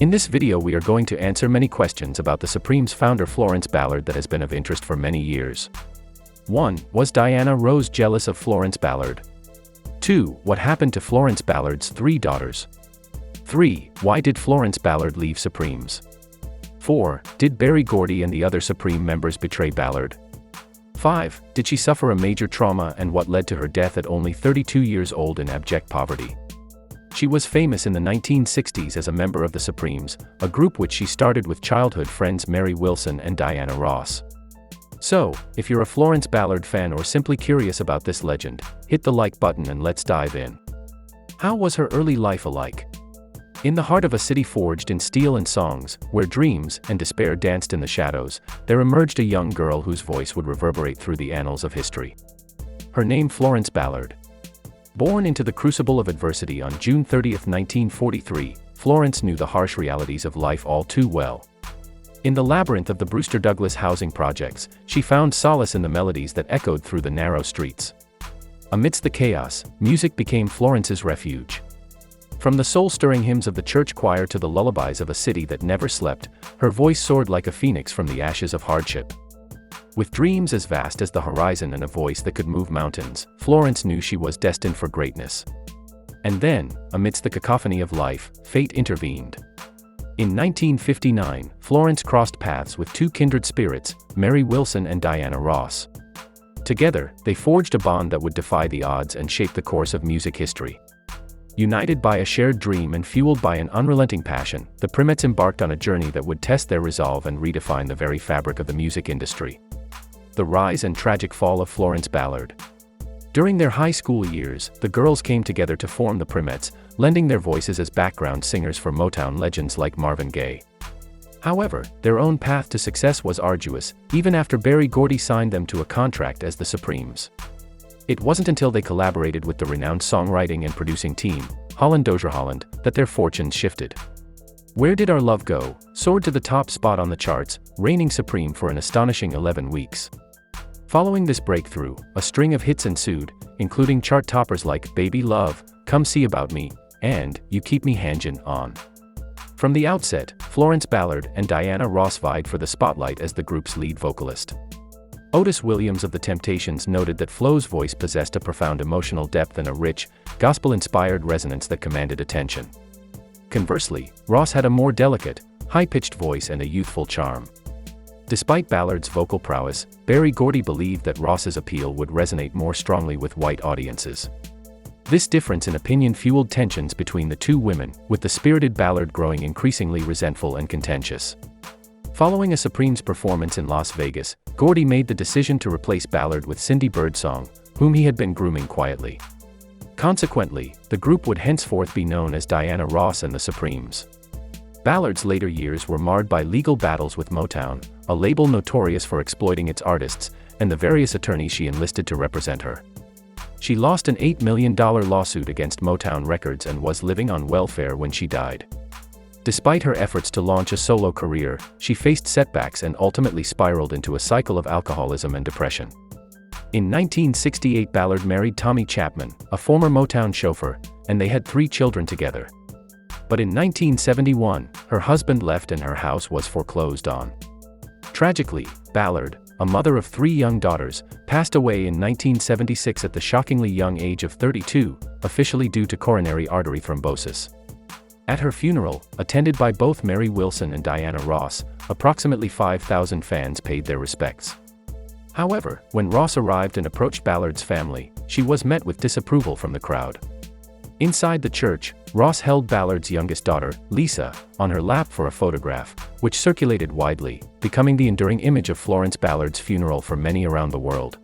In this video we are going to answer many questions about the Supremes founder Florence Ballard that has been of interest for many years. 1. Was Diana Ross jealous of Florence Ballard? 2. What happened to Florence Ballard's 3 daughters? 3. Why did Florence Ballard leave Supremes? 4. Did Berry Gordy and the other Supreme members betray Ballard? 5. Did she suffer a major trauma and what led to her death at only 32 years old in abject poverty? She was famous in the 1960s as a member of the Supremes, a group which she started with childhood friends Mary Wilson and Diana Ross. So, if you're a Florence Ballard fan or simply curious about this legend, hit the like button and let's dive in. How was her early life alike? In the heart of a city forged in steel and songs, where dreams and despair danced in the shadows, there emerged a young girl whose voice would reverberate through the annals of history. Her name Florence Ballard. Born into the crucible of adversity on June 30, 1943, Florence knew the harsh realities of life all too well. In the labyrinth of the Brewster Douglas housing projects, she found solace in the melodies that echoed through the narrow streets. Amidst the chaos, music became Florence's refuge. From the soul-stirring hymns of the church choir to the lullabies of a city that never slept, her voice soared like a phoenix from the ashes of hardship. With dreams as vast as the horizon and a voice that could move mountains, Florence knew she was destined for greatness. And then, amidst the cacophony of life, fate intervened. In 1959, Florence crossed paths with 2 kindred spirits, Mary Wilson and Diana Ross. Together, they forged a bond that would defy the odds and shape the course of music history. United by a shared dream and fueled by an unrelenting passion, the Primettes embarked on a journey that would test their resolve and redefine the very fabric of the music industry. The rise and tragic fall of Florence Ballard. During their high school years, the girls came together to form the Primettes, lending their voices as background singers for Motown legends like Marvin Gaye. However, their own path to success was arduous, even after Berry Gordy signed them to a contract as the Supremes. It wasn't until they collaborated with the renowned songwriting and producing team, Holland Dozier Holland, that their fortunes shifted. Where Did Our Love Go? Soared to the top spot on the charts, reigning supreme for an astonishing 11 weeks. Following this breakthrough, a string of hits ensued, including chart toppers like Baby Love, Come See About Me, and You Keep Me Hangin' On. From the outset, Florence Ballard and Diana Ross vied for the spotlight as the group's lead vocalist. Otis Williams of The Temptations noted that Flo's voice possessed a profound emotional depth and a rich, gospel-inspired resonance that commanded attention. Conversely, Ross had a more delicate, high-pitched voice and a youthful charm. Despite Ballard's vocal prowess, Berry Gordy believed that Ross's appeal would resonate more strongly with white audiences. This difference in opinion fueled tensions between the 2 women, with the spirited Ballard growing increasingly resentful and contentious. Following a Supremes performance in Las Vegas, Gordy made the decision to replace Ballard with Cindy Birdsong, whom he had been grooming quietly. Consequently, the group would henceforth be known as Diana Ross and the Supremes. Ballard's later years were marred by legal battles with Motown, a label notorious for exploiting its artists, and the various attorneys she enlisted to represent her. She lost an $8 million lawsuit against Motown Records and was living on welfare when she died. Despite her efforts to launch a solo career, she faced setbacks and ultimately spiraled into a cycle of alcoholism and depression. In 1968, Ballard married Tommy Chapman, a former Motown chauffeur, and they had 3 children together. But in 1971, her husband left and her house was foreclosed on. Tragically, Ballard, a mother of 3 young daughters, passed away in 1976 at the shockingly young age of 32, officially due to coronary artery thrombosis. At her funeral, attended by both Mary Wilson and Diana Ross, approximately 5,000 fans paid their respects. However, when Ross arrived and approached Ballard's family, she was met with disapproval from the crowd. Inside the church, Ross held Ballard's youngest daughter, Lisa, on her lap for a photograph, which circulated widely, becoming the enduring image of Florence Ballard's funeral for many around the world.